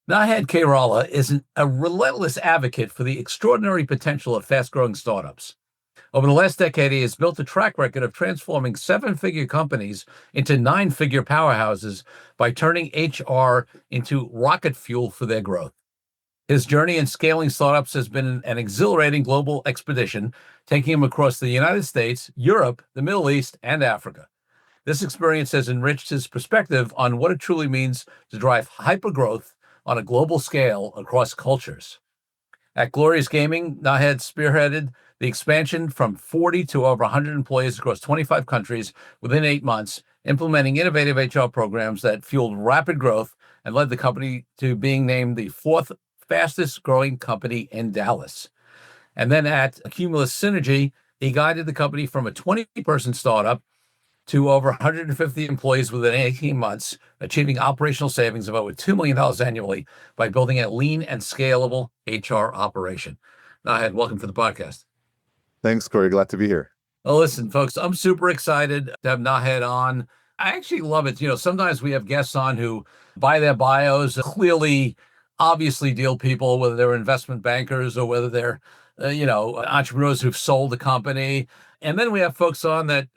Nahed Khairallah is a relentless advocate for the extraordinary potential of fast-growing startups. Over the last decade, he has built a track record of transforming seven-figure companies into nine-figure powerhouses by turning HR into rocket fuel for their growth. His journey in scaling startups has been an exhilarating global expedition, taking him across the United States, Europe, the Middle East, and Africa. This experience has enriched his perspective on what it truly means to drive hypergrowth on a global scale across cultures. At Glorious Gaming, Nahed spearheaded the expansion from 40 to over 100 employees across 25 countries within 8 months, implementing innovative HR programs that fueled rapid growth and led the company to being named the fourth fastest growing company in Dallas. And then at Accumulative Synergy, he guided the company from a 20-person startup to over 150 employees within 18 months, achieving operational savings of over $2 million annually by building a lean and scalable HR operation. Nahed, welcome to the podcast. Thanks, Corey. Glad to be here. Well, listen, folks, I'm super excited to have Nahed on. I actually love it. Sometimes we have guests on who, by their bios, clearly, obviously deal people, whether they're investment bankers or whether they're, entrepreneurs who've sold a company. And then we have folks on that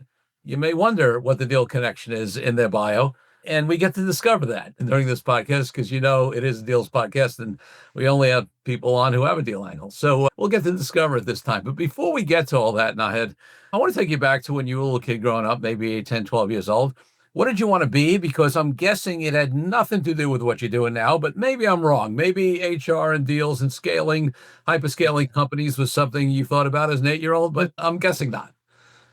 you may wonder what the deal connection is in their bio. And we get to discover that during this podcast because, it is a deals podcast and we only have people on who have a deal angle. So we'll get to discover it this time. But before we get to all that, Nahed, I want to take you back to when you were a little kid growing up, maybe 8, 10, 12 years old. What did you want to be? Because I'm guessing it had nothing to do with what you're doing now, but maybe I'm wrong. Maybe HR and deals and scaling, hyperscaling companies was something you thought about as an 8-year-old, but I'm guessing not.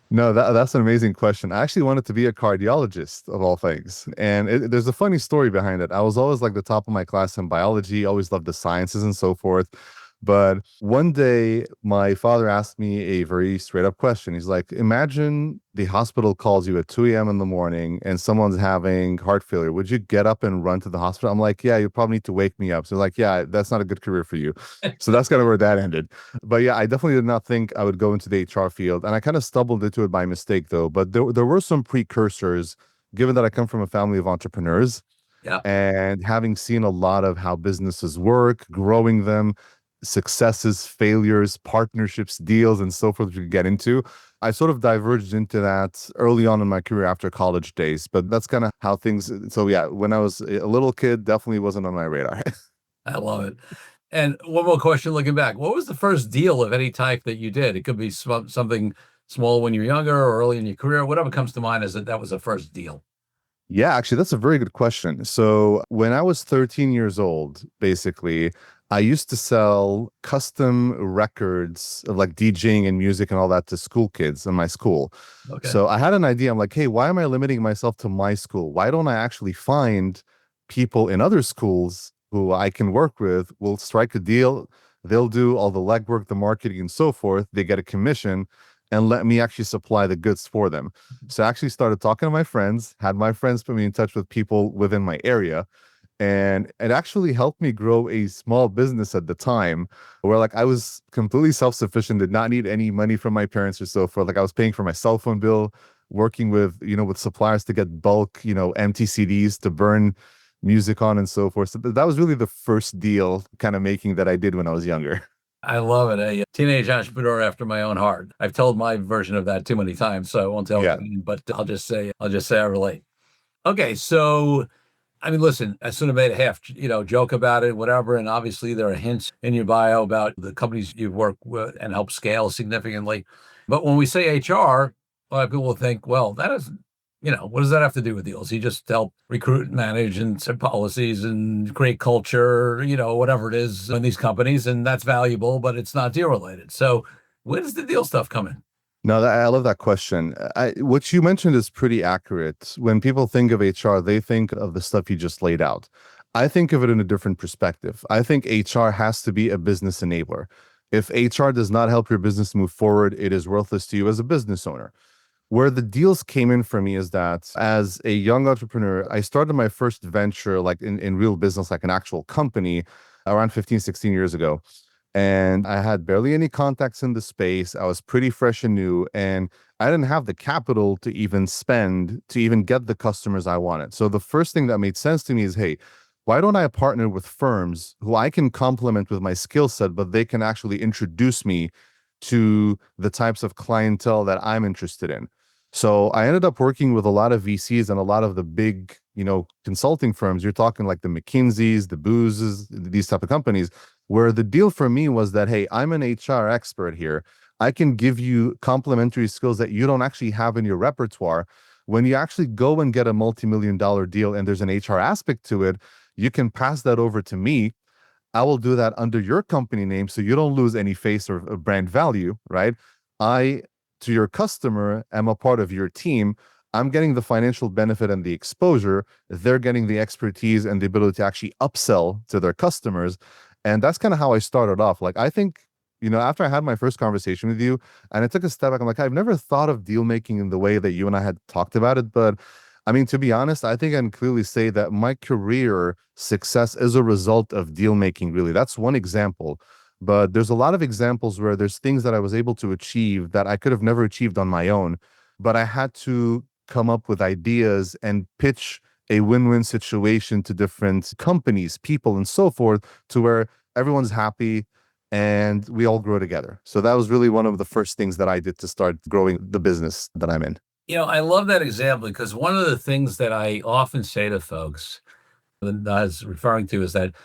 No, that's an amazing question. I actually wanted to be a cardiologist of all things. And there's a funny story behind it. I was always like the top of my class in biology, always loved the sciences and so forth. But one day, my father asked me a very straight up question. He's like, imagine the hospital calls you at 2 a.m. in the morning and someone's having heart failure. Would you get up and run to the hospital? I'm like, yeah, you probably need to wake me up. So like, yeah, that's not a good career for you. So that's kind of where that ended. But yeah, I definitely did not think I would go into the HR field. And I kind of stumbled into it by mistake, though. But there were some precursors, given that I come from a family of entrepreneurs. Yeah. And having seen a lot of how businesses work, growing them, successes, failures, partnerships, deals, and so forth, we could get into. I sort of diverged into that early on in my career after college days, but that's kind of how things. So yeah, when I was a little kid, definitely wasn't on my radar. I love it. And one more question looking back. What was the first deal of any type that you did? It could be something small when you're younger or early in your career. Whatever comes to mind is that was the first deal. Yeah, actually, that's a very good question. So when I was 13 years old, basically, I used to sell custom records of like DJing and music and all that to school kids in my school. Okay. So I had an idea. I'm like, hey, why am I limiting myself to my school? Why don't I actually find people in other schools who I can work with? We'll strike a deal. They'll do all the legwork, the marketing, and so forth. They get a commission and let me actually supply the goods for them. So I actually started talking to my friends, had my friends put me in touch with people within my area. And it actually helped me grow a small business at the time where like I was completely self-sufficient, did not need any money from my parents or so forth. Like I was paying for my cell phone bill, working with, with suppliers to get bulk, empty CDs to burn music on and so forth. So that was really the first deal kind of making that I did when I was younger. I love it. A teenage entrepreneur after my own heart. I've told my version of that too many times, so I won't tell it again, but I'll just say I relate. Okay, so I mean, listen, I sort of made a half, joke about it, whatever. And obviously there are hints in your bio about the companies you've worked with and helped scale significantly. But when we say HR, a lot of people will think, well, that is, what does that have to do with deals? You just help recruit, manage, and set policies and create culture, whatever it is in these companies. And that's valuable, but it's not deal related. So where does the deal stuff come in? No, I love that question. What you mentioned is pretty accurate. When people think of HR, they think of the stuff you just laid out. I think of it in a different perspective. I think HR has to be a business enabler. If HR does not help your business move forward, it is worthless to you as a business owner. Where the deals came in for me is that as a young entrepreneur, I started my first venture like in real business, like an actual company around 15, 16 years ago. And I had barely any contacts in the space. I was pretty fresh and new, and I didn't have the capital to even spend to even get the customers I wanted. So the first thing that made sense to me is, hey, why don't I partner with firms who I can complement with my skill set, but they can actually introduce me to the types of clientele that I'm interested in? So I ended up working with a lot of VCs and a lot of the big, consulting firms. You're talking like the McKinseys, the Boozes, these type of companies, where the deal for me was that, hey, I'm an HR expert here. I can give you complementary skills that you don't actually have in your repertoire. When you actually go and get a multi-million-dollar deal and there's an HR aspect to it, you can pass that over to me. I will do that under your company name so you don't lose any face or brand value, right? I, to your customer, am a part of your team. I'm getting the financial benefit and the exposure. They're getting the expertise and the ability to actually upsell to their customers. And that's kind of how I started off. Like, I think, after I had my first conversation with you and I took a step back, I'm like, I've never thought of deal making in the way that you and I had talked about it. But I mean, to be honest, I think I can clearly say that my career success is a result of deal making, really. That's one example. But there's a lot of examples where there's things that I was able to achieve that I could have never achieved on my own. But I had to come up with ideas and pitch a win-win situation to different companies, people, and so forth, to where everyone's happy and we all grow together. So that was really one of the first things that I did to start growing the business that I'm in. I love that example because one of the things that I often say to folks that I was referring to is that,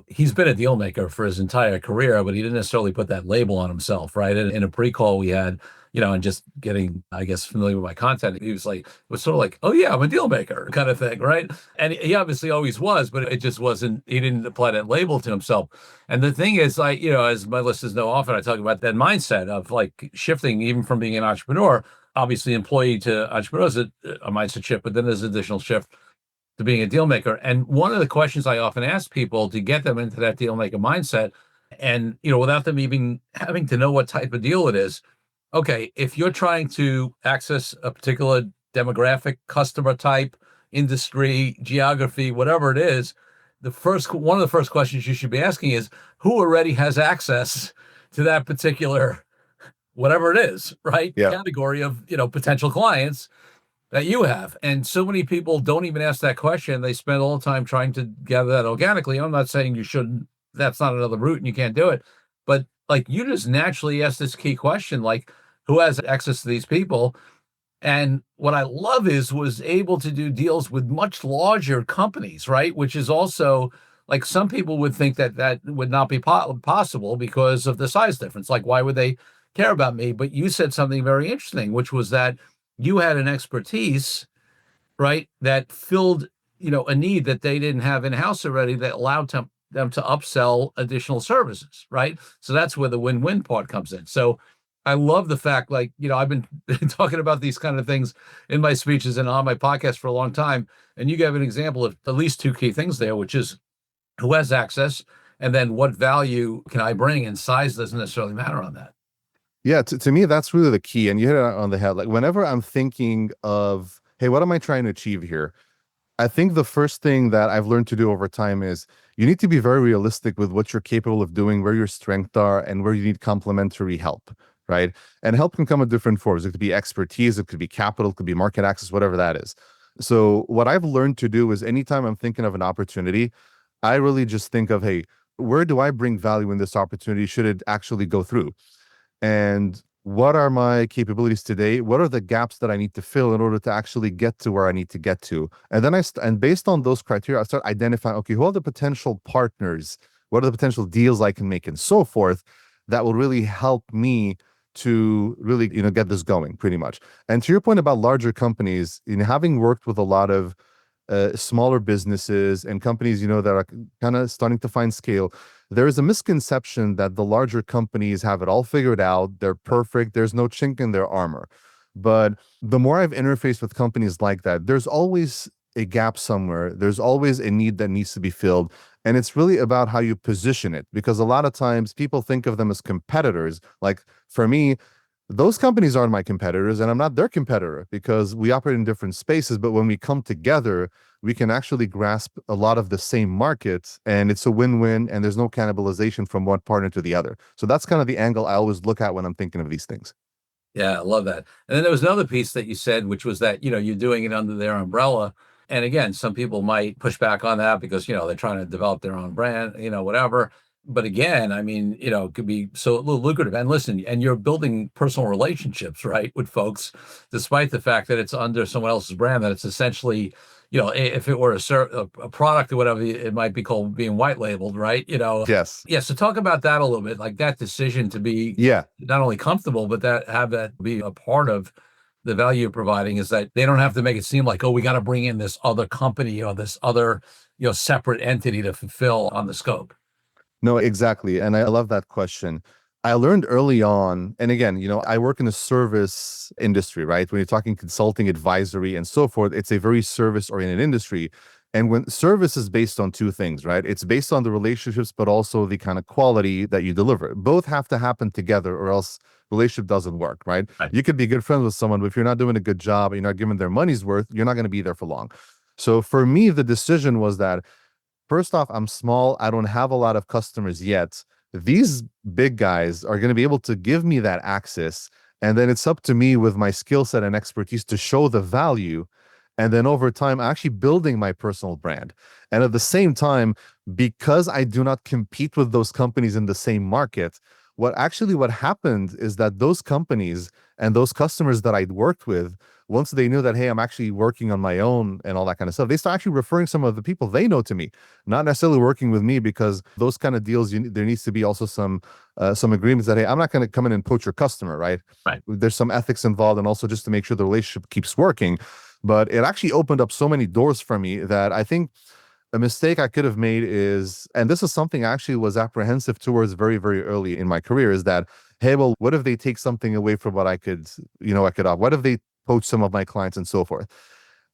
he's been a deal maker for his entire career, but he didn't necessarily put that label on himself, right? In a pre-call we had, and just getting, I guess, familiar with my content, he was like, it was sort of like, oh yeah, I'm a deal maker kind of thing, right? And he obviously always was, but it just wasn't, he didn't apply that label to himself. And the thing is, like, as my listeners know, often I talk about that mindset of like shifting even from being an entrepreneur, obviously employee to entrepreneur is a mindset shift, but then there's additional shift to being a deal maker. And one of the questions I often ask people to get them into that deal maker mindset, and without them even having to know what type of deal it is, okay, if you're trying to access a particular demographic, customer type, industry, geography, whatever it is, one of the first questions you should be asking is who already has access to that particular whatever it is, right? Yeah. Category of potential clients that you have. And so many people don't even ask that question. They spend all the time trying to gather that organically. I'm not saying you shouldn't, that's not another route and you can't do it. But like you just naturally ask this key question, like who has access to these people? And what I love was able to do deals with much larger companies, right? Which is also like some people would think that would not be possible because of the size difference. Like, why would they care about me? But you said something very interesting, which was that you had an expertise, right, that filled, a need that they didn't have in-house already that allowed them to upsell additional services, right? So that's where the win-win part comes in. So I love the fact, like, I've been talking about these kind of things in my speeches and on my podcast for a long time. And you gave an example of at least two key things there, which is who has access and then what value can I bring, and size doesn't necessarily matter on that. Yeah, to me, that's really the key. And you hit it on the head. Like, whenever I'm thinking of, hey, what am I trying to achieve here? I think the first thing that I've learned to do over time is you need to be very realistic with what you're capable of doing, where your strengths are, and where you need complementary help, right? And help can come in different forms. It could be expertise, it could be capital, it could be market access, whatever that is. So what I've learned to do is anytime I'm thinking of an opportunity, I really just think of, hey, where do I bring value in this opportunity? Should it actually go through? And what are my capabilities today? What are the gaps that I need to fill in order to actually get to where I need to get to? And then and based on those criteria, I start identifying, okay, who are the potential partners? What are the potential deals I can make and so forth that will really help me to really, get this going pretty much. And to your point about larger companies, having worked with a lot of smaller businesses and companies, that are kind of starting to find scale, there is a misconception that the larger companies have it all figured out. They're perfect. There's no chink in their armor. But the more I've interfaced with companies like that, there's always a gap somewhere. There's always a need that needs to be filled. And it's really about how you position it, because a lot of times people think of them as competitors. Like for me, those companies aren't my competitors and I'm not their competitor because we operate in different spaces. But when we come together, we can actually grasp a lot of the same markets and it's a win-win and there's no cannibalization from one partner to the other. So that's kind of the angle I always look at when I'm thinking of these things. Yeah, I love that. And then there was another piece that you said, which was that, you're doing it under their umbrella. And again, some people might push back on that because, they're trying to develop their own brand, whatever. But again, I mean, it could be so lucrative. And listen, and you're building personal relationships, right, with folks, despite the fact that it's under someone else's brand, that it's essentially, if it were a product or whatever, it might be called being white labeled, right? Yes. Yeah. So talk about that a little bit, like that decision to be Yeah. not only comfortable, but have that be a part of the value you're providing, is that they don't have to make it seem like, oh, we got to bring in this other company or this other, separate entity to fulfill on the scope. No, exactly. And I love that question. I learned early on, and again, I work in the service industry, right? When you're talking consulting, advisory, and so forth, it's a very service-oriented industry. And when service is based on two things, right? It's based on the relationships, but also the kind of quality that you deliver. Both have to happen together, or else relationship doesn't work, right? Right. You could be good friends with someone, but if you're not doing a good job, you're not giving their money's worth, you're not going to be there for long. So for me, the decision was that first off, I'm small. I don't have a lot of customers yet. These big guys are going to be able to give me that access. And then it's up to me with my skill set and expertise to show the value. And then over time, actually building my personal brand. And at the same time, because I do not compete with those companies in the same market, what happened is that those companies and those customers that I'd worked with, once they knew that, hey, I'm actually working on my own and all that kind of stuff, they start actually referring some of the people they know to me, not necessarily working with me, because those kind of deals, there needs to be also some agreements that, hey, I'm not going to come in and poach your customer, right? Right. There's some ethics involved, and also just to make sure the relationship keeps working. But it actually opened up so many doors for me that I think a mistake I could have made is, and this is something I actually was apprehensive towards very, very early in my career, is that, hey, well, what if they take something away from what I could offer? What if they poach some of my clients and so forth?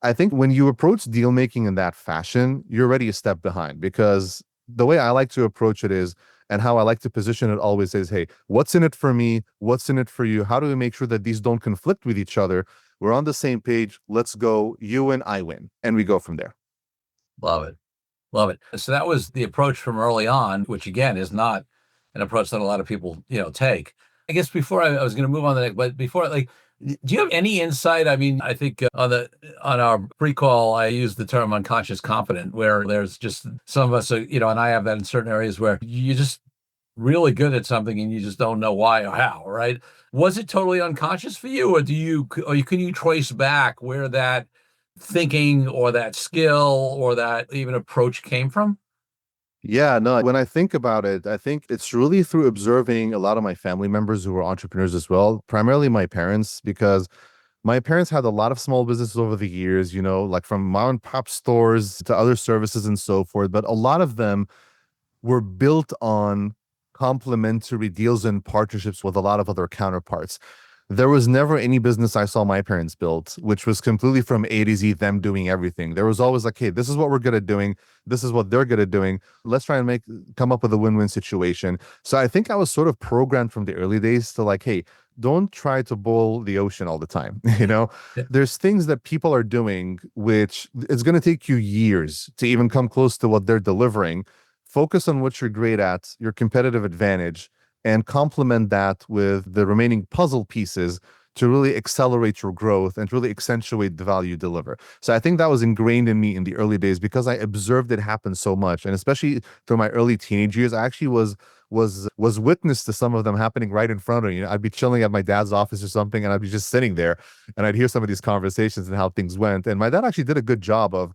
I think when you approach deal making in that fashion, you're already a step behind, because the way I like to approach it is, and how I like to position it always is, hey, what's in it for me? What's in it for you? How do we make sure that these don't conflict with each other? We're on the same page. Let's go. You win, I win. And we go from there. Love it. Love it. So that was the approach from early on, which again is not an approach that a lot of people, take. I guess before I was going to move on to that, but before, like, do you have any insight? I mean, I think on our pre-call, I used the term unconscious confident, where there's just some of us, and I have that in certain areas where you're just really good at something and you just don't know why or how, right? Was it totally unconscious for you, or can you trace back where that thinking or that skill or that even approach came from? Yeah, no, when I think about it, I think it's really through observing a lot of my family members who were entrepreneurs as well, primarily my parents, because my parents had a lot of small businesses over the years, like from mom and pop stores to other services and so forth. But a lot of them were built on complementary deals and partnerships with a lot of other counterparts. There was never any business I saw my parents build, which was completely from A to Z, them doing everything. There was always like, hey, this is what we're good at doing. This is what they're good at doing. Let's try and come up with a win-win situation. So I think I was sort of programmed from the early days to like, hey, don't try to boil the ocean all the time. Yeah. There's things that people are doing, which it's going to take you years to even come close to what they're delivering. Focus on what you're great at, your competitive advantage, and complement that with the remaining puzzle pieces to really accelerate your growth and really accentuate the value you deliver. So I think that was ingrained in me in the early days, because I observed it happen so much. And especially through my early teenage years, I actually was witness to some of them happening right in front of me. I'd be chilling at my dad's office or something, and I'd be just sitting there, and I'd hear some of these conversations and how things went. And my dad actually did a good job of,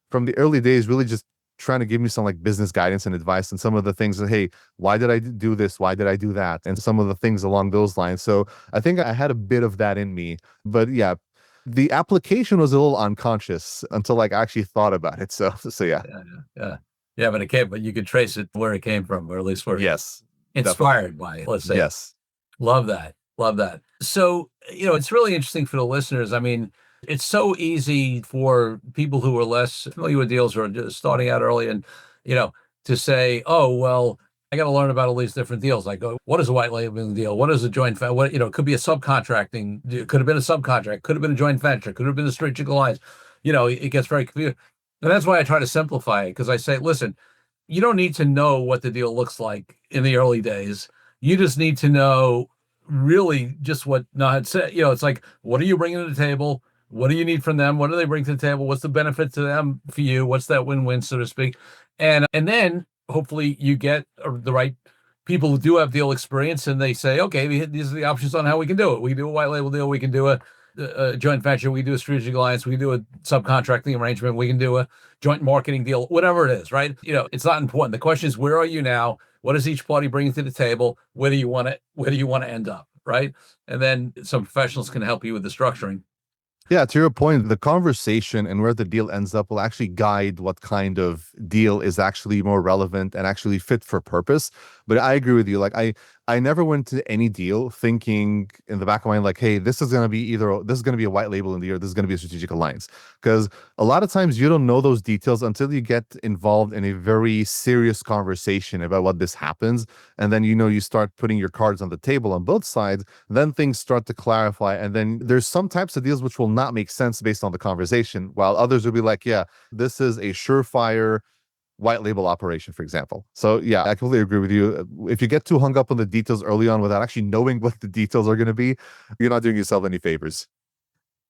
from the early days, really just trying to give me some like business guidance and advice, and some of the things that, hey, why did I do this? Why did I do that? And some of the things along those lines. So I think I had a bit of that in me, but yeah, the application was a little unconscious until like I actually thought about it. So yeah. Yeah. But you could trace it where it came from, or at least where Yes. inspired by, let's say. Yes. Love that. Love that. So, it's really interesting for the listeners. I mean, it's so easy for people who are less familiar with deals, or just starting out early, and, to say, oh, well, I got to learn about all these different deals. Like, what is a white labeling deal? What is a joint venture? It could be a subcontracting. It could have been a subcontract. Could have been a joint venture. Could have been a strategic alliance. It gets very confusing. And that's why I try to simplify it, because I say, listen, you don't need to know what the deal looks like in the early days. You just need to know really just what Nahed said. It's like, what are you bringing to the table? What do you need from them? What do they bring to the table? What's the benefit to them for you? What's that win-win, so to speak? And then hopefully you get the right people who do have deal experience, and they say, okay, these are the options on how we can do it. We can do a white label deal. We can do a joint venture. We do a strategic alliance. We can do a subcontracting arrangement. We can do a joint marketing deal, whatever it is, right? It's not important. The question is, where are you now? What is each party bringing to the table? Where do you want to end up, right? And then some professionals can help you with the structuring. Yeah, to your point, the conversation and where the deal ends up will actually guide what kind of deal is actually more relevant and actually fit for purpose. But I agree with you. Like I never went to any deal thinking in the back of my mind, like, hey, this is going to be a white label in the year, this is going to be a strategic alliance. Because a lot of times you don't know those details until you get involved in a very serious conversation about what this happens. And then, you start putting your cards on the table on both sides, then things start to clarify. And then there's some types of deals which will not make sense based on the conversation, while others will be like, yeah, this is a surefire white label operation, for example. So yeah, I completely agree with you. If you get too hung up on the details early on without actually knowing what the details are going to be, you're not doing yourself any favors.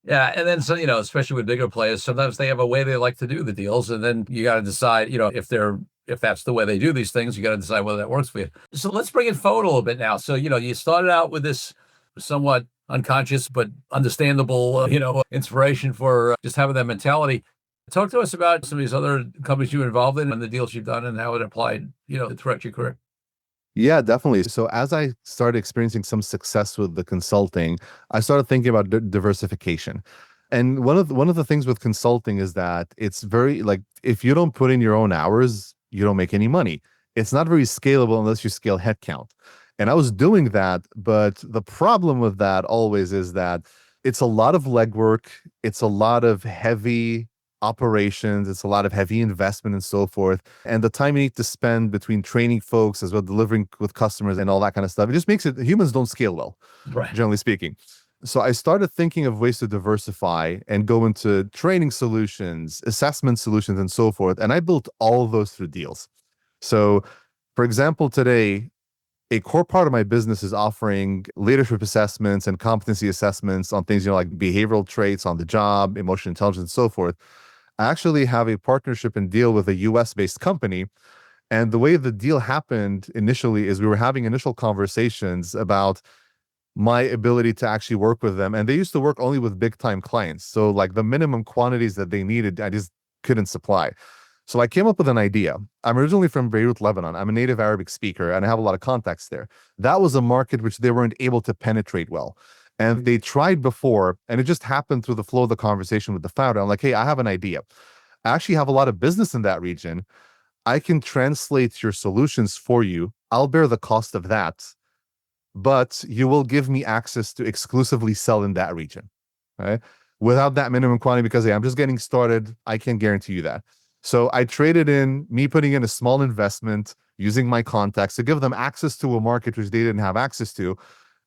Yeah, and then so especially with bigger players, sometimes they have a way they like to do the deals, and then you got to decide, if that's the way they do these things, you got to decide whether that works for you. So let's bring it forward a little bit now. So you started out with this somewhat unconscious but understandable, inspiration for just having that mentality. Talk to us about some of these other companies you were involved in and the deals you've done and how it applied, throughout your career. Yeah, definitely. So as I started experiencing some success with the consulting, I started thinking about diversification. And one of the things with consulting is that it's very like if you don't put in your own hours, you don't make any money. It's not very scalable unless you scale headcount. And I was doing that, but the problem with that always is that it's a lot of legwork, it's a lot of heavy operations, it's a lot of heavy investment and so forth. And the time you need to spend between training folks as well, delivering with customers and all that kind of stuff, it just makes it humans don't scale well, Right. generally speaking. So I started thinking of ways to diversify and go into training solutions, assessment solutions, and so forth. And I built all of those through deals. So, for example, today, a core part of my business is offering leadership assessments and competency assessments on things, like behavioral traits on the job, emotional intelligence, and so forth. I actually have a partnership and deal with a US-based company. And the way the deal happened initially is we were having initial conversations about my ability to actually work with them. And they used to work only with big time clients. So like the minimum quantities that they needed, I just couldn't supply. So I came up with an idea. I'm originally from Beirut, Lebanon. I'm a native Arabic speaker and I have a lot of contacts there. That was a market which they weren't able to penetrate well. And they tried before, and it just happened through the flow of the conversation with the founder. I'm like, hey, I have an idea. I actually have a lot of business in that region. I can translate your solutions for you. I'll bear the cost of that, but you will give me access to exclusively sell in that region, right? Without that minimum quantity, because hey, I'm just getting started. I can't guarantee you that. So I traded in me putting in a small investment using my contacts to give them access to a market which they didn't have access to,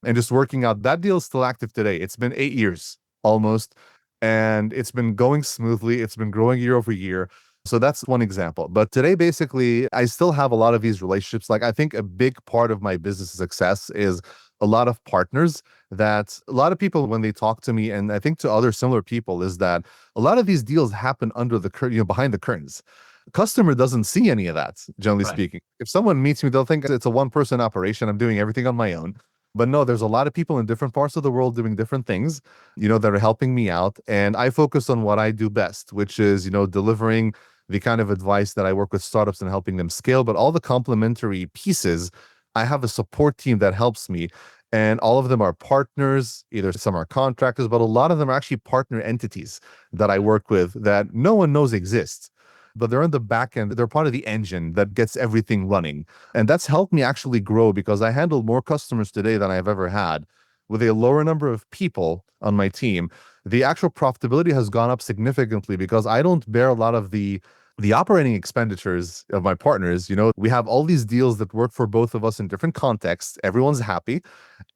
and just working out. That deal is still active today. It's been 8 years almost, and it's been going smoothly. It's been growing year over year. So that's one example. But today, basically, I still have a lot of these relationships. Like I think a big part of my business success is a lot of partners that a lot of people, when they talk to me, and I think to other similar people, is that a lot of these deals happen under the curtain, behind the curtains. Customer doesn't see any of that, generally Right. speaking. If someone meets me, they'll think it's a one-person operation. I'm doing everything on my own. But no, there's a lot of people in different parts of the world doing different things, that are helping me out. And I focus on what I do best, which is, delivering the kind of advice that I work with startups and helping them scale. But all the complementary pieces, I have a support team that helps me. And all of them are partners, either some are contractors, but a lot of them are actually partner entities that I work with that no one knows exist. But they're on the back end. They're part of the engine that gets everything running. And that's helped me actually grow because I handle more customers today than I've ever had with a lower number of people on my team. The actual profitability has gone up significantly because I don't bear a lot of the operating expenditures of my partners. We have all these deals that work for both of us in different contexts. Everyone's happy.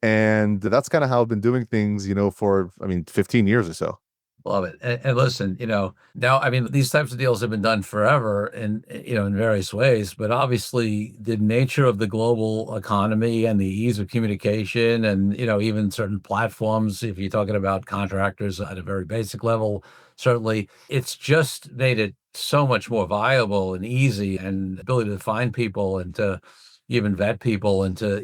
And that's kind of how I've been doing things, for, 15 years or so. Love it. And listen, now, I mean, these types of deals have been done forever and, in various ways, but obviously the nature of the global economy and the ease of communication and, even certain platforms, if you're talking about contractors at a very basic level, certainly it's just made it so much more viable and easy and ability to find people and to even vet people and to,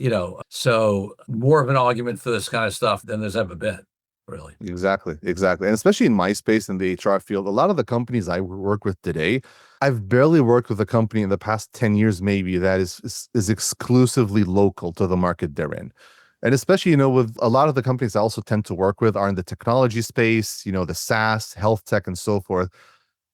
so more of an argument for this kind of stuff than there's ever been, really. Exactly, exactly. And especially in my space in the HR field, a lot of the companies I work with today, I've barely worked with a company in the past 10 years, maybe, that is exclusively local to the market they're in. And especially, with a lot of the companies I also tend to work with are in the technology space, the SaaS, health tech, and so forth.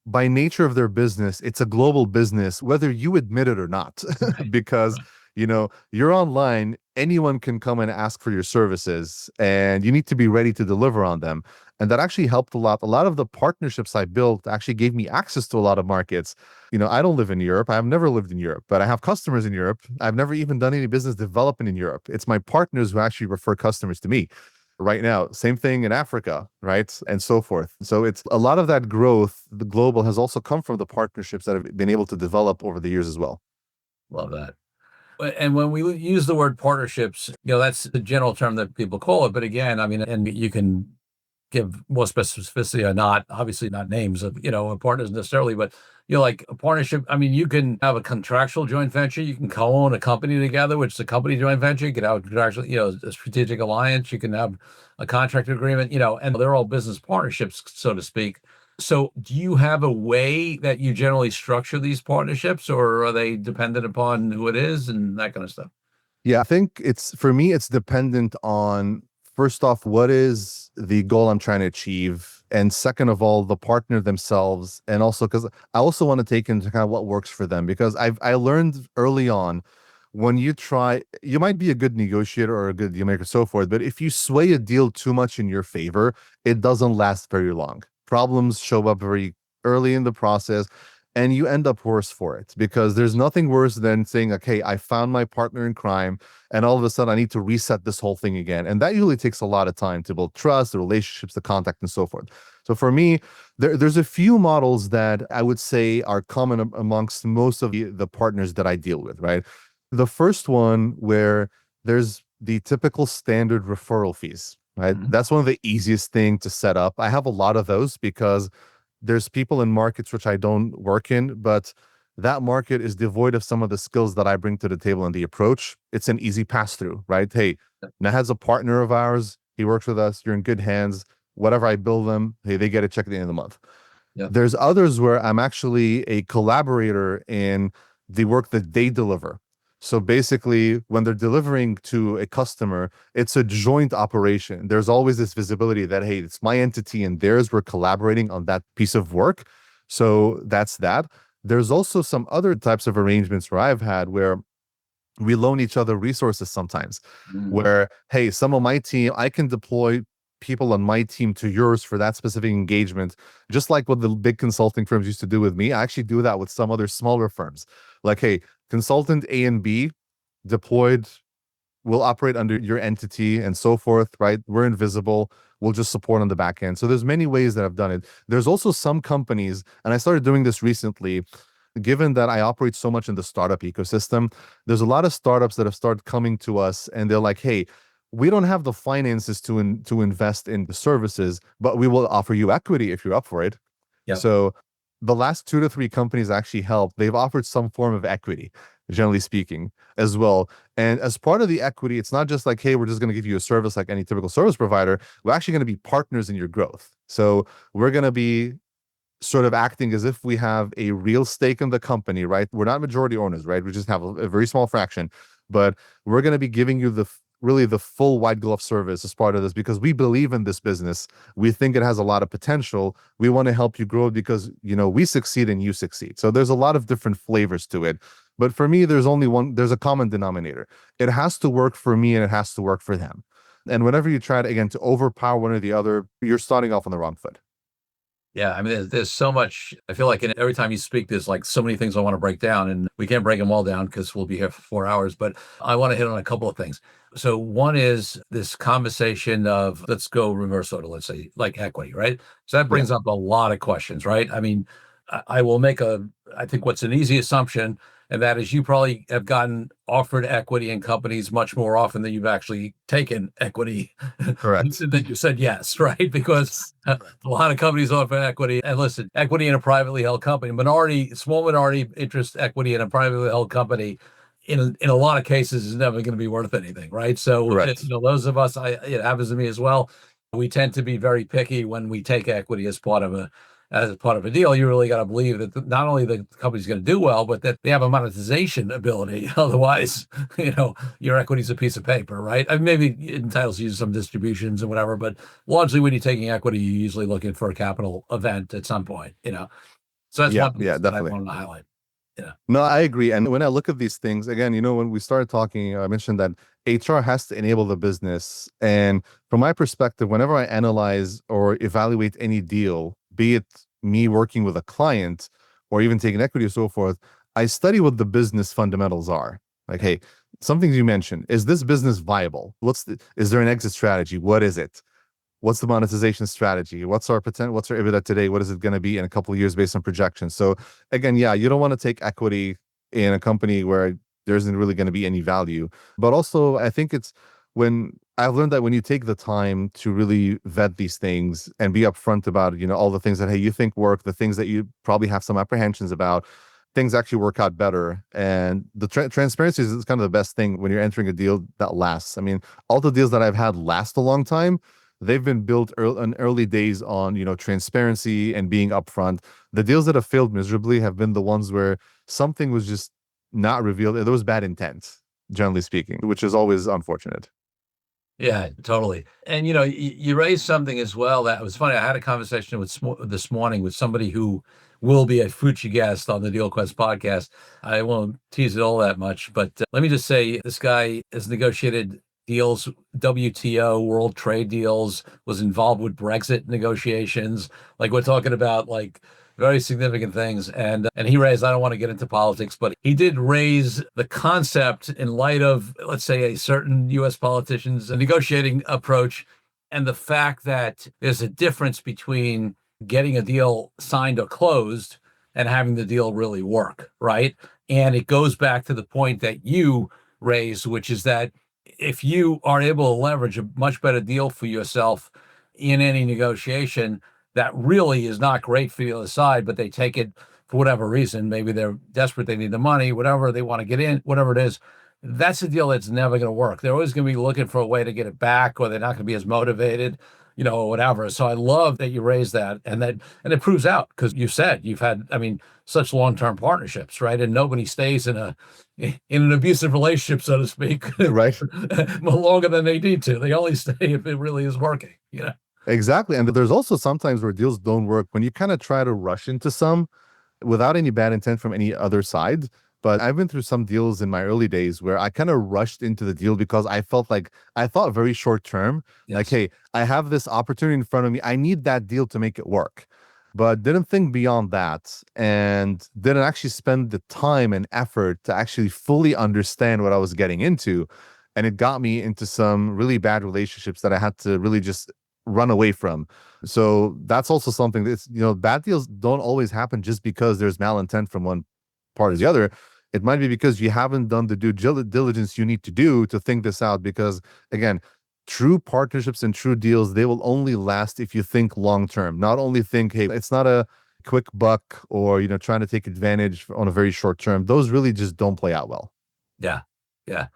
By nature of their business, it's a global business, whether you admit it or not, Right. because you're online, anyone can come and ask for your services, and you need to be ready to deliver on them. And that actually helped a lot. A lot of the partnerships I built actually gave me access to a lot of markets. I don't live in Europe. I've never lived in Europe, but I have customers in Europe. I've never even done any business development in Europe. It's my partners who actually refer customers to me right now. Same thing in Africa, right? And so forth. So it's a lot of that growth, the global, has also come from the partnerships that have been able to develop over the years as well. Love that. And when we use the word partnerships, that's the general term that people call it. But again, I mean, and you can give more specificity or not, obviously not names of, partners necessarily, but like a partnership. I mean, you can have a contractual joint venture. You can co-own a company together, which is a company joint venture. You can have a contractual, a strategic alliance. You can have a contract agreement, and they're all business partnerships, so to speak. So do you have a way that you generally structure these partnerships, or are they dependent upon who it is and that kind of stuff? Yeah, I think it's for me, it's dependent on, first off, what is the goal I'm trying to achieve? And second of all, the partner themselves. And also because I also want to take into account what works for them. Because I learned early on, when you might be a good negotiator or a good deal maker, so forth, but if you sway a deal too much in your favor, it doesn't last very long. Problems show up very early in the process, and you end up worse for it, because there's nothing worse than saying, okay, I found my partner in crime, and all of a sudden I need to reset this whole thing again. And that usually takes a lot of time to build trust, the relationships, the contact, and so forth. So for me, there's a few models that I would say are common amongst most of the partners that I deal with, right? The first one, where there's the typical standard referral fees, right? Mhm. That's one of the easiest thing to set up. I have a lot of those because there's people in markets which I don't work in, but that market is devoid of some of the skills that I bring to the table and the approach. It's an easy pass through, right? Hey, Nahed's a partner of ours. He works with us. You're in good hands. Whatever I bill them, hey, they get a check at the end of the month. Yeah. There's others where I'm actually a collaborator in the work that they deliver. So basically, when they're delivering to a customer, it's a joint operation. There's always this visibility that, hey, it's my entity and theirs. We're collaborating on that piece of work. So that's that. There's also some other types of arrangements where I've had where we loan each other resources sometimes, Mhm. where, hey, some of my team, I can deploy people on my team to yours for that specific engagement, just like what the big consulting firms used to do with me. I actually do that with some other smaller firms. Like, hey, consultant A and B deployed will operate under your entity and so forth, right? We're invisible. We'll just support on the back end. So there's many ways that I've done it. There's also some companies, and I started doing this recently, given that I operate so much in the startup ecosystem. There's a lot of startups that have started coming to us, and they're like, hey, we don't have the finances to invest in the services, but we will offer you equity if you're up for it. Yep. So the last 2 to 3 companies actually helped. They've offered some form of equity, generally speaking, as well. And as part of the equity, it's not just like, hey, we're just going to give you a service like any typical service provider. We're actually going to be partners in your growth. So we're going to be sort of acting as if we have a real stake in the company, right? We're not majority owners, right? We just have a very small fraction, but we're going to be giving you really the full white glove service as part of this, because we believe in this business. We think it has a lot of potential. We want to help you grow because, we succeed and you succeed. So there's a lot of different flavors to it. But for me, there's a common denominator. It has to work for me and it has to work for them. And whenever you try to, again, to overpower one or the other, you're starting off on the wrong foot. Yeah, I mean, there's so much. I feel like every time you speak, there's like so many things I want to break down, and we can't break them all down because we'll be here for 4 hours. But I want to hit on a couple of things. So one is this conversation of, let's go reverse order, let's say like equity, right? So that Yeah, brings up a lot of questions, right? I mean, I will make I think what's an easy assumption, and that is you probably have gotten offered equity in companies much more often than you've actually taken equity. correct. That you said yes, right? Because a lot of companies offer equity. And listen, equity in a privately held company, small minority interest equity in a privately held company, in a lot of cases is never going to be worth anything, right? So, Correct. those of us, it happens to me as well. We tend to be very picky when we take equity as part of a deal. You really got to believe that not only the company's going to do well, but that they have a monetization ability. Otherwise, your equity's a piece of paper, right? I mean, maybe it entitles you to some distributions and whatever, but largely when you're taking equity, you're usually looking for a capital event at some point. So that's Yeah, one yeah, piece that I definitely. wanted to highlight. Yeah. No, I agree. And when I look at these things, again, when we started talking, I mentioned that HR has to enable the business. And from my perspective, whenever I analyze or evaluate any deal, be it me working with a client or even taking equity or so forth, I study what the business fundamentals are. Like, hey, some things you mentioned, is this business viable? Is there an exit strategy? What is it? What's the monetization strategy? What's our potential? What's our EBITDA today? What is it going to be in a couple of years based on projections? So again, yeah, you don't want to take equity in a company where there isn't really going to be any value. But also, I think it's when I've learned that when you take the time to really vet these things and be upfront about, all the things that, hey, you think work, the things that you probably have some apprehensions about, things actually work out better. And the transparency is kind of the best thing when you're entering a deal that lasts. I mean, all the deals that I've had last a long time, they've been built in early days on transparency and being upfront. The deals that have failed miserably have been the ones where something was just not revealed. There was bad intent, generally speaking, which is always unfortunate. Yeah, totally. And you raised something as well that was funny. I had a conversation this morning with somebody who will be a future guest on the DealQuest podcast. I won't tease it all that much, but let me just say this guy has negotiated deals, WTO, World Trade Deals, was involved with Brexit negotiations. Like we're talking about like very significant things. And he raised, I don't want to get into politics, but he did raise the concept in light of, let's say, a certain US politician's negotiating approach and the fact that there's a difference between getting a deal signed or closed and having the deal really work, right? And it goes back to the point that you raised, which is that if you are able to leverage a much better deal for yourself in any negotiation, that really is not great for the other side, but they take it for whatever reason. Maybe they're desperate, they need the money, whatever, they want to get in, whatever it is. That's a deal that's never going to work. They're always going to be looking for a way to get it back, or they're not going to be as motivated, or whatever. So I love that you raised that, and it proves out because you said you've had, I mean, such long-term partnerships, right? And nobody stays in an abusive relationship, so to speak, Right. longer than they need to. They only stay if it really is working. Exactly. And there's also sometimes where deals don't work when you kind of try to rush into some without any bad intent from any other side. But I've been through some deals in my early days where I kind of rushed into the deal because I thought very short term, like, Yes. hey, I have this opportunity in front of me. I need that deal to make it work. But didn't think beyond that and didn't actually spend the time and effort to actually fully understand what I was getting into. And it got me into some really bad relationships that I had to really just run away from. So that's also something that's, bad deals don't always happen just because there's malintent from one part or the other. It might be because you haven't done the due diligence you need to do to think this out. Because again, true partnerships and true deals, they will only last if you think long term, not only think, hey, it's not a quick buck or, trying to take advantage on a very short term. Those really just don't play out well. Yeah. Yeah.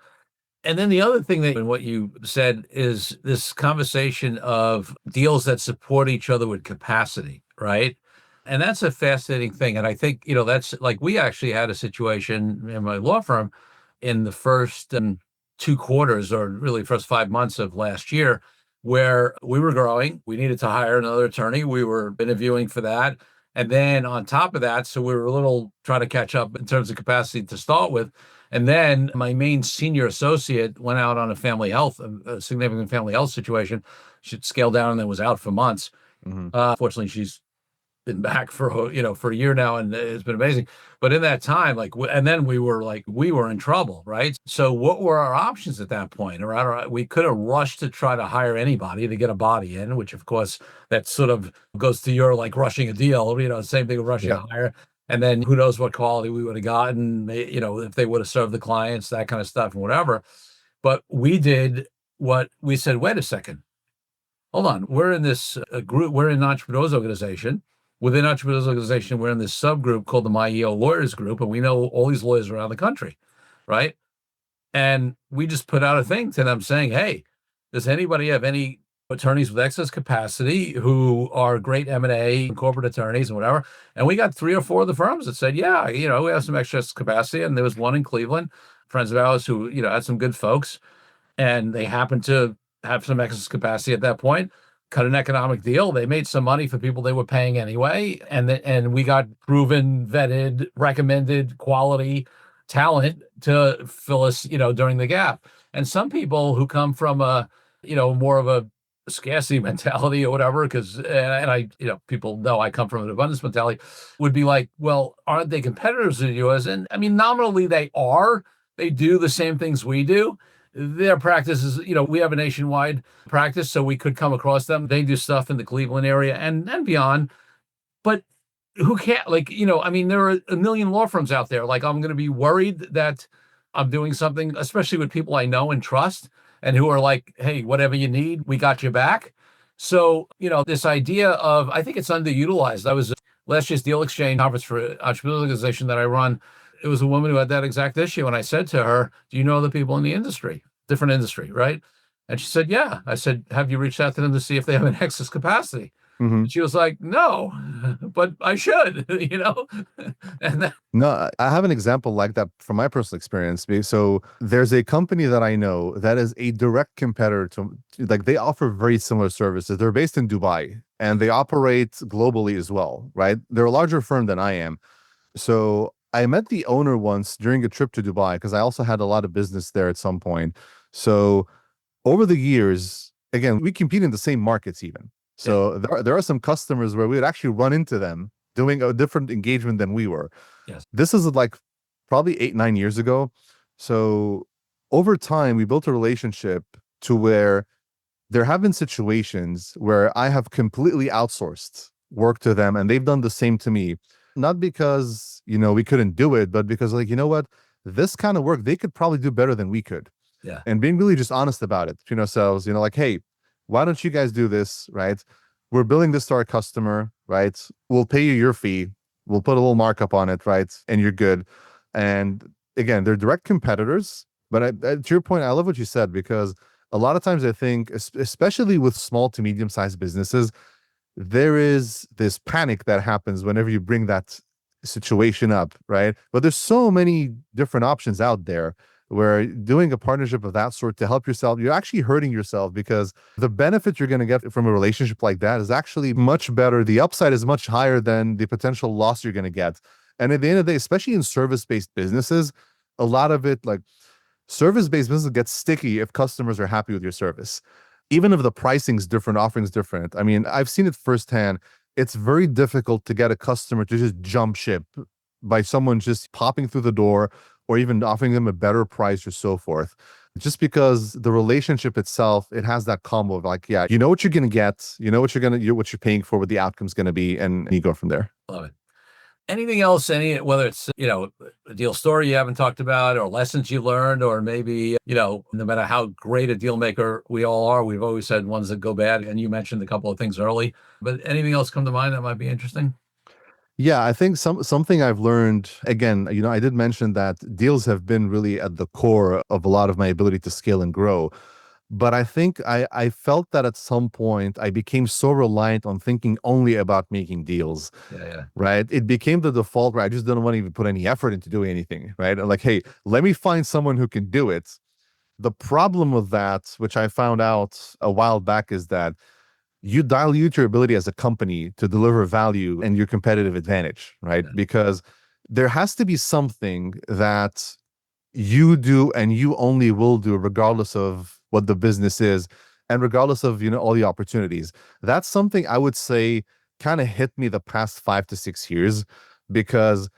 And then the other thing that in what you said is this conversation of deals that support each other with capacity, right? And that's a fascinating thing. And I think, that's like we actually had a situation in my law firm in the first 2 quarters, or really first 5 months of last year, where we were growing. We needed to hire another attorney. We were interviewing for that. And then on top of that, so we were a little trying to catch up in terms of capacity to start with. And then my main senior associate went out on a significant family health situation. She scaled down and then was out for months. Hmm. Fortunately, she's been back for for a year now, and it's been amazing. But in that time, and then we were in trouble, right? So what were our options at that point? Or we could have rushed to try to hire anybody to get a body in, which of course that sort of goes to your like rushing a deal, same thing with rushing Yeah. a hire. And then who knows what quality we would have gotten, if they would have served the clients, that kind of stuff and whatever. But we did what we said, wait a second, hold on, we're in this group, we're in an entrepreneurs organization. Within entrepreneurs organization, we're in this subgroup called the My EO Lawyers Group, and we know all these lawyers around the country, right? And we just put out a thing to them saying, hey, does anybody have any attorneys with excess capacity who are great M&A and corporate attorneys and whatever? And we got 3 or 4 of the firms that said, yeah, we have some excess capacity. And there was one in Cleveland, friends of ours who, had some good folks, and they happened to have some excess capacity at that point, cut an economic deal. They made some money for people they were paying anyway. And we got proven, vetted, recommended quality talent to fill us, during the gap. And some people who come from more of a scarcity mentality or whatever, because, and I, people know I come from an abundance mentality, would be like, well, aren't they competitors of yours? And I mean, nominally they are. They do the same things we do. Their practice is, we have a nationwide practice, so we could come across them. They do stuff in the Cleveland area and beyond. But who can't, I mean, there are a million law firms out there. Like, I'm going to be worried that I'm doing something, especially with people I know and trust and who are like, hey, whatever you need, we got your back. So, this idea of, I think it's underutilized. I was last year's Deal Exchange conference for an entrepreneurial organization that I run. It was a woman who had that exact issue. And I said to her, do you know the people in the industry, different industry, right? And she said, yeah. I said, have you reached out to them to see if they have an excess capacity? Mm-hmm. She was like, no, but I should, And No, I have an example like that from my personal experience. So there's a company that I know that is a direct competitor to, like, they offer very similar services. They're based in Dubai and they operate globally as well, right? They're a larger firm than I am. So I met the owner once during a trip to Dubai because I also had a lot of business there at some point. So over the years, again, we compete in the same markets even. So there are some customers where we would actually run into them doing a different engagement than we were. Yes. This is like probably 8-9 years ago. So over time, we built a relationship to where there have been situations where I have completely outsourced work to them and they've done the same to me. Not because, we couldn't do it, but because, like, you know what, this kind of work, they could probably do better than we could. Yeah. And being really just honest about it between ourselves, like, hey, why don't you guys do this, right? We're billing this to our customer, right? We'll pay you your fee. We'll put a little markup on it, right? And you're good. And again, they're direct competitors. But to your point, I love what you said, because a lot of times I think, especially with small to medium-sized businesses, there is this panic that happens whenever you bring that situation up, right? But there's so many different options out there where doing a partnership of that sort to help yourself, you're actually hurting yourself, because the benefit you're going to get from a relationship like that is actually much better. The upside is much higher than the potential loss you're going to get. And at the end of the day, especially in service-based businesses, a lot of it, like, service-based business gets sticky if customers are happy with your service. Even if the pricing's different, offering's different. I mean, I've seen it firsthand. It's very difficult to get a customer to just jump ship by someone just popping through the door or even offering them a better price or so forth. Just because the relationship itself, it has that combo of like, yeah, you know what you're going to get, what you're paying for, what the outcome's going to be, and you go from there. Love it. Anything else, whether it's, a deal story you haven't talked about, or lessons you learned, or maybe, no matter how great a deal maker we all are, we've always had ones that go bad. And you mentioned a couple of things early, but anything else come to mind that might be interesting? Yeah, I think something I've learned, again, I did mention that deals have been really at the core of a lot of my ability to scale and grow. But I think I felt that at some point I became so reliant on thinking only about making deals. Yeah. Right? It became the default where I just didn't want to even put any effort into doing anything. Right? I'm like, hey, let me find someone who can do it. The problem with that, which I found out a while back, is that you dilute your ability as a company to deliver value and your competitive advantage, right? Yeah. Because there has to be something that you do and you only will do regardless of what the business is and regardless of, all the opportunities. That's something I would say kind of hit me the past 5 to 6 years, because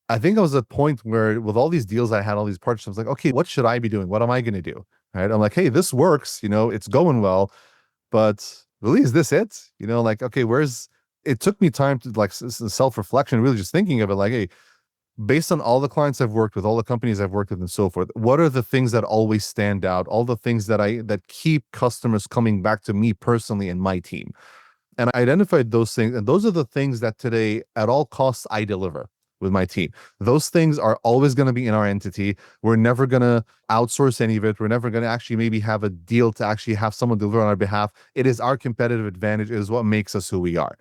I think I was at a point where with all these deals I had, all these partnerships, I was like, okay, what should I be doing? What am I going to do? Right. I'm like, hey, this works, it's going well, but really, is this it? Like, okay, it took me time to like self-reflection, really just thinking of it like, hey, based on all the clients I've worked with, all the companies I've worked with and so forth, what are the things that always stand out? All the things that keep customers coming back to me personally and my team. And I identified those things. And those are the things that today, at all costs, I deliver with my team. Those things are always going to be in our entity. We're never going to outsource any of it. We're never going to actually maybe have a deal to actually have someone deliver on our behalf. It is our competitive advantage. It is what makes us who we are.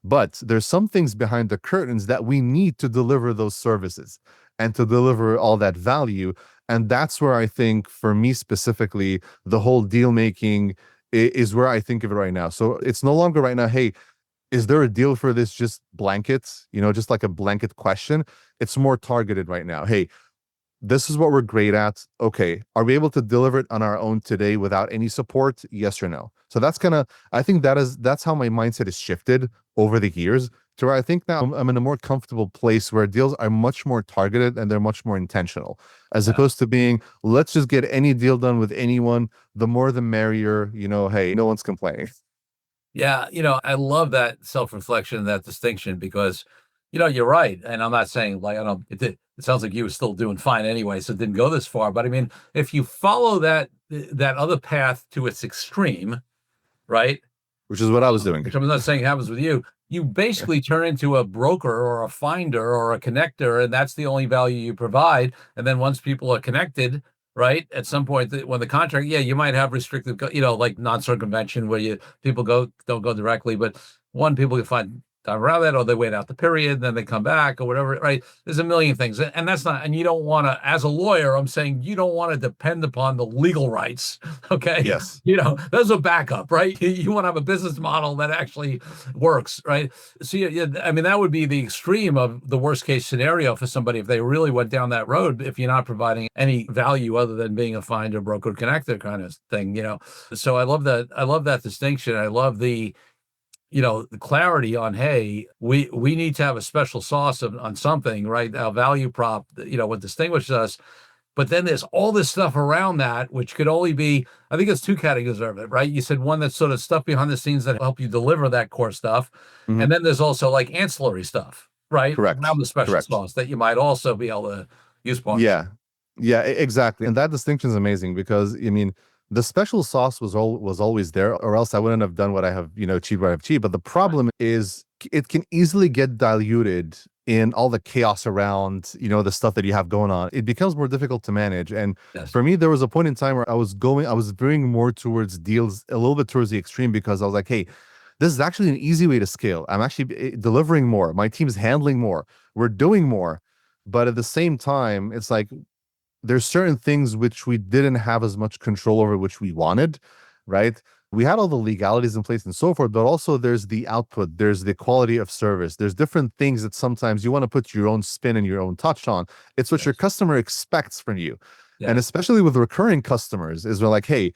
But there's some things behind the curtains that we need to deliver those services and to deliver all that value. And that's where I think, for me specifically, the whole deal making is where I think of it right now. So it's no longer right now, hey, is there a deal for this, just blankets, just like a blanket question? It's more targeted right now. Hey, this is what we're great at. Okay, are we able to deliver it on our own today without any support? Yes or no? So I think that's how my mindset has shifted over the years, to where I think now I'm in a more comfortable place where deals are much more targeted and they're much more intentional, as opposed to being, let's just get any deal done with anyone. The more the merrier, hey, no one's complaining. Yeah, I love that self-reflection, that distinction, because, you're right. And I'm not saying like, I don't, it sounds like you were still doing fine anyway, so it didn't go this far. But I mean, if you follow that other path to its extreme, right? Which is what I was doing. Which I'm not saying happens with you. You basically turn into a broker or a finder or a connector, and that's the only value you provide. And then once people are connected, right, at some point when the contract, yeah, you might have restricted, like non-circumvention where people don't go directly, but people can find around that, or they wait out the period, then they come back or whatever, right? There's a million things. And that's not, and you don't want to, as a lawyer, I'm saying you don't want to depend upon the legal rights. Okay. Yes. Those are backup, right? You want to have a business model that actually works, right? So yeah, I mean, that would be the extreme of the worst case scenario for somebody if they really went down that road, if you're not providing any value other than being a finder, broker, connector kind of thing, So I love that distinction. I love the clarity on, hey, we need to have a special sauce on something, right? Our value prop, what distinguishes us. But then there's all this stuff around that, which could only be, I think it's two categories of it, right? You said one that's sort of stuff behind the scenes that help you deliver that core stuff. Mm-hmm. And then there's also like ancillary stuff, right? Correct. Around the special sauce that you might also be able to use. Yeah, exactly. And that distinction is amazing, because, I mean, the special sauce was always there, or else I wouldn't have done what I have, achieved what I've achieved. But the problem is it can easily get diluted in all the chaos around, the stuff that you have going on. It becomes more difficult to manage. And for me, there was a point in time where I was veering more towards deals, a little bit towards the extreme, because I was like, hey, this is actually an easy way to scale. I'm actually delivering more. My team's handling more. We're doing more. But at the same time, it's like, there's certain things which we didn't have as much control over, which we wanted, right? We had all the legalities in place and so forth, but also there's the output, there's the quality of service, there's different things that sometimes you want to put your own spin and your own touch on. It's what your customer expects from you. And especially with recurring customers, is we're like, hey,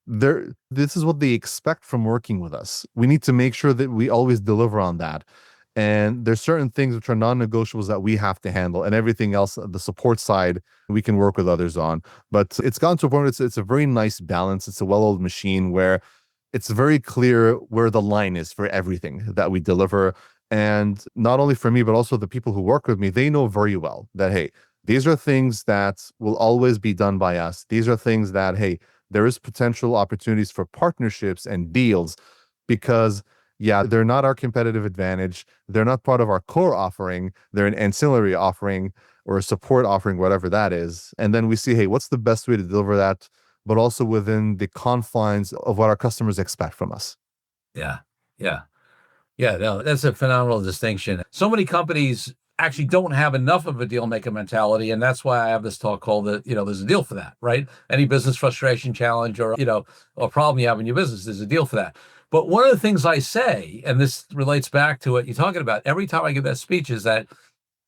this is what they expect from working with us. We need to make sure that we always deliver on that. And there's certain things which are non-negotiables that we have to handle, and everything else, the support side, we can work with others on. But it's gotten to a point, it's a very nice balance. It's a well-oiled machine where it's very clear where the line is for everything that we deliver. And not only for me, but also the people who work with me, they know very well that, hey, these are things that will always be done by us. These are things that, hey, there is potential opportunities for partnerships and deals, because they're not our competitive advantage. They're not part of our core offering. They're an ancillary offering or a support offering, whatever that is. And then we see, hey, what's the best way to deliver that, but also within the confines of what our customers expect from us. Yeah. No, that's a phenomenal distinction. So many companies actually don't have enough of a deal maker mentality. And that's why I have this talk called there's a deal for that, right? Any business frustration challenge or problem you have in your business, there's a deal for that. But one of the things I say, and this relates back to what you're talking about every time I give that speech, is that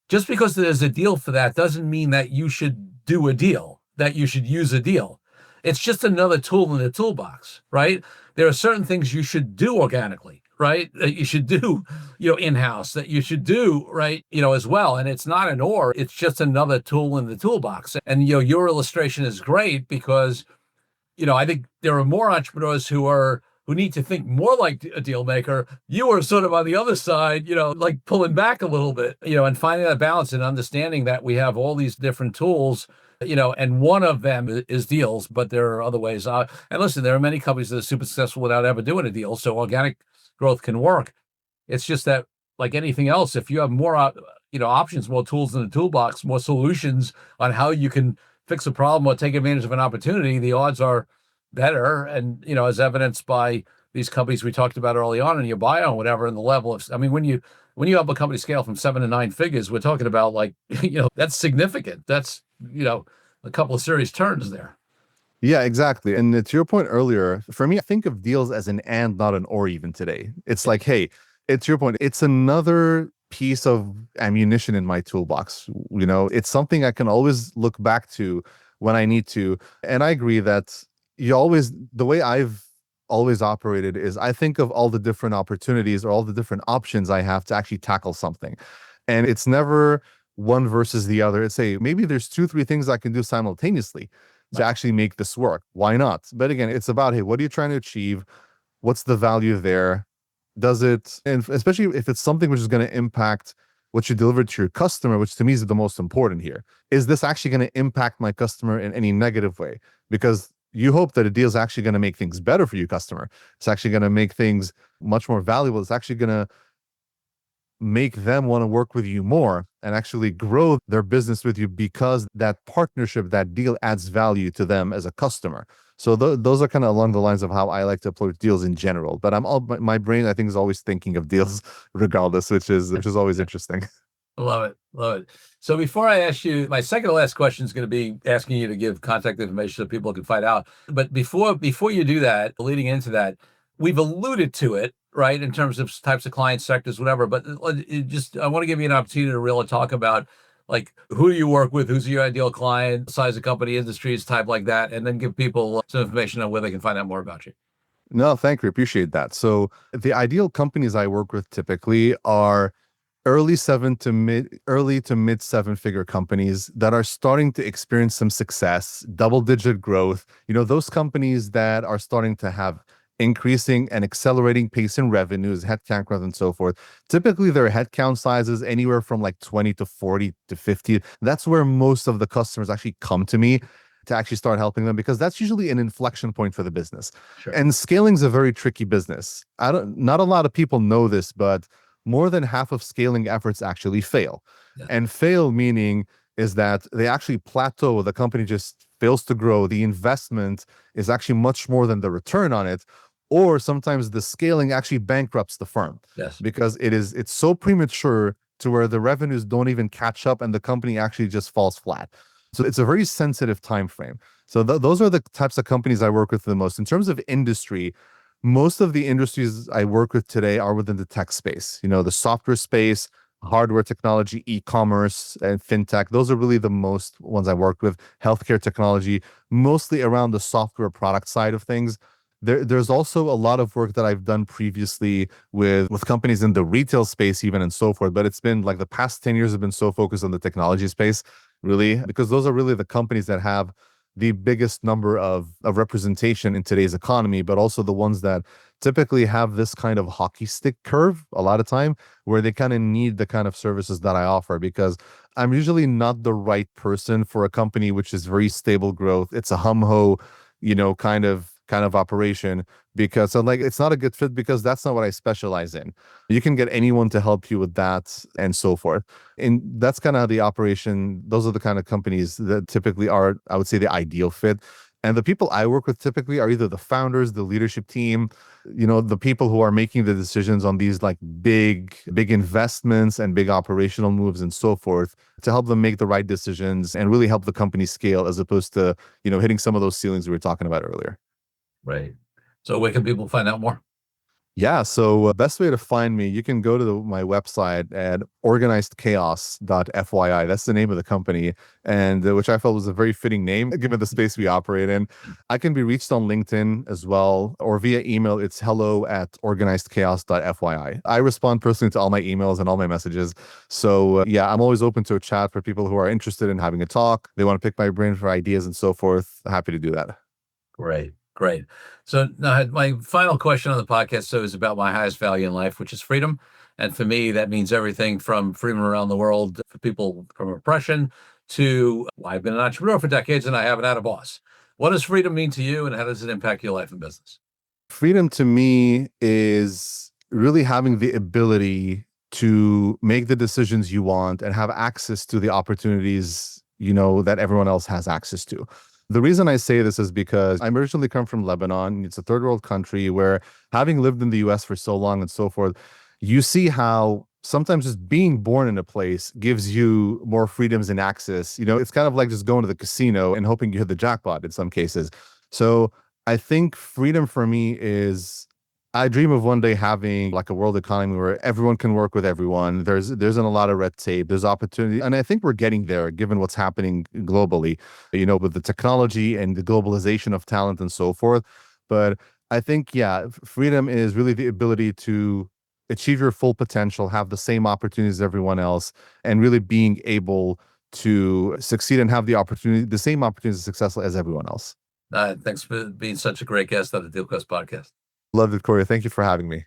just because there's a deal for that doesn't mean that you should do a deal, that you should use a deal. It's just another tool in the toolbox, right? There are certain things you should do organically, right, that you should do, in-house, that you should do, right, as well. And it's not an or, it's just another tool in the toolbox. And, your illustration is great because, I think there are more entrepreneurs who need to think more like a deal maker. You are sort of on the other side, like pulling back a little bit, and finding that balance and understanding that we have all these different tools, and one of them is deals, but there are other ways. And listen, there are many companies that are super successful without ever doing a deal. So organic growth can work. It's just that, like anything else, if you have more, options, more tools in the toolbox, more solutions on how you can fix a problem or take advantage of an opportunity, the odds are better. And, as evidenced by these companies we talked about early on in your bio and whatever, and the level of, I mean, when you have a company scale from 7 to 9 figures, we're talking about like, that's significant. That's, a couple of serious turns there. Yeah, exactly. And to your point earlier, for me, I think of deals as an and, not an or even today. It's like, hey, it's your point. It's another piece of ammunition in my toolbox. It's something I can always look back to when I need to. And I agree that the way I've always operated is I think of all the different opportunities or all the different options I have to actually tackle something. And it's never one versus the other. It's, hey, maybe there's 2, 3 things I can do simultaneously to actually make this work. Why not? But again, it's about, hey, what are you trying to achieve? What's the value there? Does it, and especially if it's something which is going to impact what you deliver to your customer, which to me is the most important here, is this actually going to impact my customer in any negative way? Because you hope that a deal is actually going to make things better for your customer. It's actually going to make things much more valuable. It's actually going to make them want to work with you more and actually grow their business with you because that partnership, that deal adds value to them as a customer. So those are kind of along the lines of how I like to approach deals in general. But my brain, I think, is always thinking of deals regardless, which is always interesting. Love it. Love it. So before I ask you, my second to last question is going to be asking you to give contact information so people can find out. But before you do that, leading into that, we've alluded to it, right, in terms of types of client sectors, whatever. But I want to give you an opportunity to really talk about like who you work with, who's your ideal client, size of company, industries, type like that, and then give people some information on where they can find out more about you. No, thank you. Appreciate that. So the ideal companies I work with typically are early to mid 7-figure companies that are starting to experience some success, double-digit growth. Those companies that are starting to have increasing and accelerating pace in revenues, headcount growth, and so forth. Typically, their headcount sizes anywhere from like 20 to 40 to 50. That's where most of the customers actually come to me to actually start helping them, because that's usually an inflection point for the business. Sure. And scaling is a very tricky business. Not a lot of people know this, but more than half of scaling efforts actually fail. Yeah. And fail meaning is that they actually plateau. The company just fails to grow. The investment is actually much more than the return on it. Or sometimes the scaling actually bankrupts the firm. Yes. Because it's so premature to where the revenues don't even catch up and the company actually just falls flat. So it's a very sensitive time frame. So those are the types of companies I work with the most. In terms of industry, most of the industries I work with today are within the tech space, the software space, hardware technology, e-commerce, and fintech. Those are really the most ones I work with. Healthcare technology, mostly around the software product side of things. There's also a lot of work that I've done previously with companies in the retail space even and so forth. But it's been like the past 10 years have been so focused on the technology space, really, because those are really the companies that have the biggest number of representation in today's economy, but also the ones that typically have this kind of hockey stick curve a lot of time where they kind of need the kind of services that I offer, because I'm usually not the right person for a company which is very stable growth. It's a hum-ho, kind of operation, because I'm like, it's not a good fit because that's not what I specialize in. You can get anyone to help you with that and so forth. And that's kind of the operation. Those are the kind of companies that typically are, I would say, the ideal fit. And the people I work with typically are either the founders, the leadership team, the people who are making the decisions on these like big investments and big operational moves and so forth, to help them make the right decisions and really help the company scale, as opposed to, hitting some of those ceilings we were talking about earlier. Right. So where can people find out more? Yeah, so best way to find me, you can go to my website at organizedchaos.fyi. That's the name of the company, and which I felt was a very fitting name given the space we operate in. I can be reached on LinkedIn as well, or via email. It's hello@organizedchaos.fyi. I respond personally to all my emails and all my messages. So yeah, I'm always open to a chat for people who are interested in having a talk. They want to pick my brain for ideas and so forth. Happy to do that. Great, great. So now my final question on the podcast is about my highest value in life, which is freedom. And for me, that means everything from freedom around the world for people from oppression to I've been an entrepreneur for decades and I haven't had a boss. What does freedom mean to you, and how does it impact your life and business? Freedom to me is really having the ability to make the decisions you want and have access to the opportunities, that everyone else has access to. The reason I say this is because I originally come from Lebanon. It's a third world country where, having lived in the US for so long and so forth, you see how sometimes just being born in a place gives you more freedoms and access. It's kind of like just going to the casino and hoping you hit the jackpot in some cases. So I think freedom for me is, I dream of one day having like a world economy where everyone can work with everyone. There's a lot of red tape, there's opportunity. And I think we're getting there given what's happening globally, with the technology and the globalization of talent and so forth. But I think, yeah, freedom is really the ability to achieve your full potential, have the same opportunities as everyone else, and really being able to succeed and have the same opportunities of success as everyone else. Thanks for being such a great guest on the DealQuest podcast. Loved it, Corey. Thank you for having me.